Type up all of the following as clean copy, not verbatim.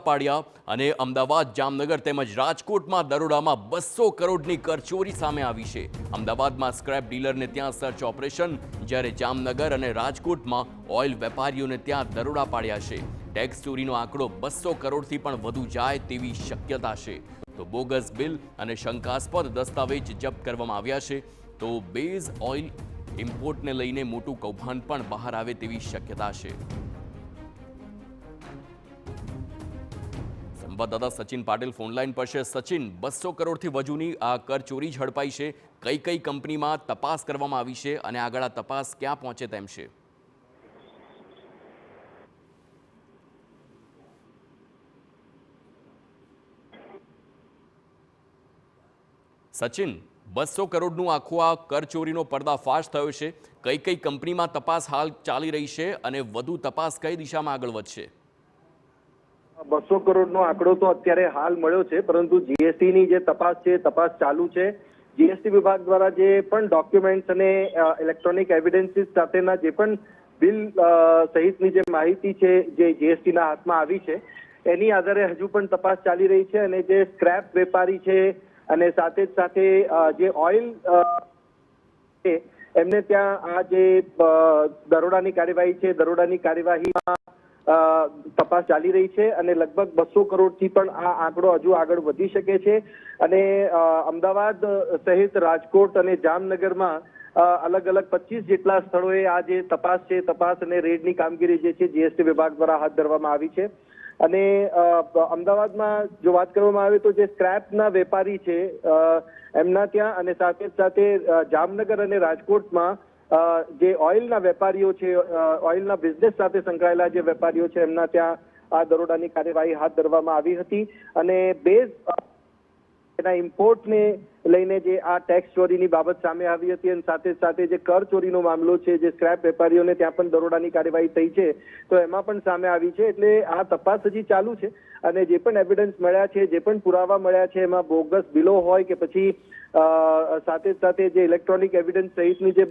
પાડ્યા અને અમદાવાદ, જામનગર તેમજ રાજકોટમાં દરોડામાં 200 કરોડની કરચોરી સામે આવી છે। અમદાવાદમાં સ્ક્રેપ ડીલરને ત્યાં સર્ચ ઓપરેશન, જ્યારે જામનગર અને રાજકોટમાં ઓઇલ વેપારીઓને ત્યાં દરોડા પાડ્યા છે। ટેક્સ ચોરીનો આંકડો 200 કરોડથી પણ વધુ જાય તેવી શક્યતા છે। તો બોગસ બિલ અને શંકાસ્પદ દસ્તાવેજ જપ્ત કરવામાં આવ્યા છે। તો બેઝ ઓઇલ ઇમ્પોર્ટને લઈને મોટું કૌભાંડ પણ બહાર આવે તેવી શક્યતા છે। સંવાદદાતા સચિન પાટીલ ફોનલાઈન પર છે। સચિન, 200 કરોડથી વધુની આ કરચોરી ઝડપાઈ છે। કઈ કંપનીમાં તપાસ કરવામાં આવી છે અને આગળ આ તપાસ ક્યાં પહોંચે તેમ છે? સચિન, 200 કરોડનું આખું આ કરચોરીનો પર્દાફાશ થયો છે। કઈ કંપનીમાં તપાસ હાલ ચાલી રહી છે અને વધુ તપાસ કઈ દિશામાં આગળ વધશે? 200 કરોડનો આંકડો તો અત્યારે હાલ મળ્યો છે, પરંતુ જીએસટીની જે તપાસ છે તપાસ ચાલુ છે। જીએસટી વિભાગ દ્વારા જે પણ ડોક્યુમેન્ટ્સ અને ઇલેક્ટ્રોનિક એવિડન્સીસ સાથેના જે પણ બિલ સહિતની જે માહિતી છે જે જીએસટીના હાથમાં આવી છે એની આધારે હજુ પણ તપાસ ચાલી રહી છે। અને જે સ્ક્રેપ વેપારી છે અને સાથે જ સાથે જે ઓઇલ એમને ત્યાં આ જે દરોડાની કાર્યવાહી છે, દરોડાની કાર્યવાહીમાં તપાસ ચાલી રહી છે અને લગભગ 200 કરોડથી પણ આ આંકડો હજુ આગળ વધી શકે છે। અને અમદાવાદ સહિત રાજકોટ અને જામનગરમાં અલગ અલગ 25 જેટલા સ્થળોએ આ જે તપાસ છે, તપાસ અને રેડની કામગીરી જે છે જીએસટી વિભાગ દ્વારા હાથ ધરવામાં આવી છે। અને અમદાવાદમાં જો વાત કરવામાં આવે તો જે સ્ક્રેપના વેપારી છે એમના ત્યાં અને સાથે જામનગર અને રાજકોટમાં જે ઓઇલના વેપારીઓ છે, ઓઇલના બિઝનેસ સાથે સંકળાયેલા જે વેપારીઓ છે એમના ત્યાં આ દરોડાની કાર્યવાહી હાથ ધરવામાં આવી હતી। અને બેઝ એના ઇમ્પોર્ટને લઈને જે આ ટેક્સ ચોરીની બાબત સામે આવી હતી અને સાથે જે કર ચોરીનો મામલો છે, જે સ્ક્રેપ વેપારીઓને ત્યાં પણ દરોડાની કાર્યવાહી થઈ છે તો એમાં પણ સામે આવી છે। એટલે આ તપાસ હજી ચાલુ છે અને જે પણ એવિડન્સ મળ્યા છે, જે પણ પુરાવા મળ્યા છે, એમાં બોગસ બિલો હોય કે પછી સાથે જે ઇલેક્ટ્રોનિક એવિડન્સ સહિતની જે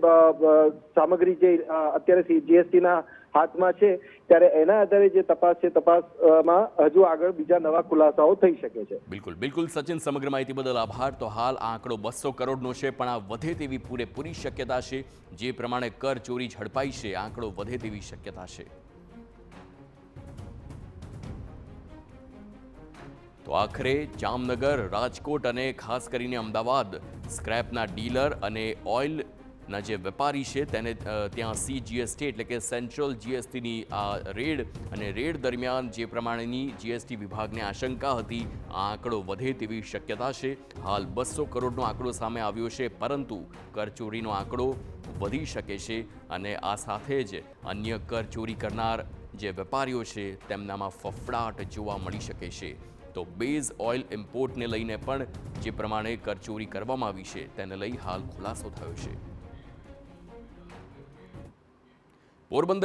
સામગ્રી જે અત્યારે જીએસટીના હાથમાં છે ત્યારે એના આધારે જે તપાસ છે તપાસમાં હજુ આગળ બીજા નવા ખુલાસાઓ થઈ શકે છે। બિલકુલ સચિન, સમગ્ર માહિતી બદલ આભાર। તો હાલ આ આંકડો 200 કરોડનો છે, પણ આ વધે તેવી પૂરેપૂરી શક્યતા છે। જે પ્રમાણે કર ચોરી ઝડપાઈ છે, આંકડો વધે તેવી શક્યતા છે। તો આખરે જામનગર, રાજકોટ અને ખાસ કરીને અમદાવાદ સ્ક્રેપના ડીલર અને ઓઇલના જે વેપારી છે તેને ત્યાં CGST એટલે કે સેન્ટ્રલ જીએસટીની આ રેડ અને રેડ દરમિયાન જે પ્રમાણેની જીએસટી વિભાગને આશંકા હતી આ આંકડો વધે તેવી શક્યતા છે। હાલ 200 કરોડનો આંકડો સામે આવ્યો છે, પરંતુ કરચોરીનો આંકડો વધી શકે છે અને આ સાથે જ અન્ય કરચોરી કરનાર જે વેપારીઓ છે તેમનામાં ફફડાટ જોવા મળી શકે છે। તો બેઝ ઓઇલ ઇમ્પોર્ટને લઈને પણ જે પ્રમાણે કરચોરી કરવામાં આવી છે તેને લઈ હાલ ખુલાસો થયો છે। પોરબંદર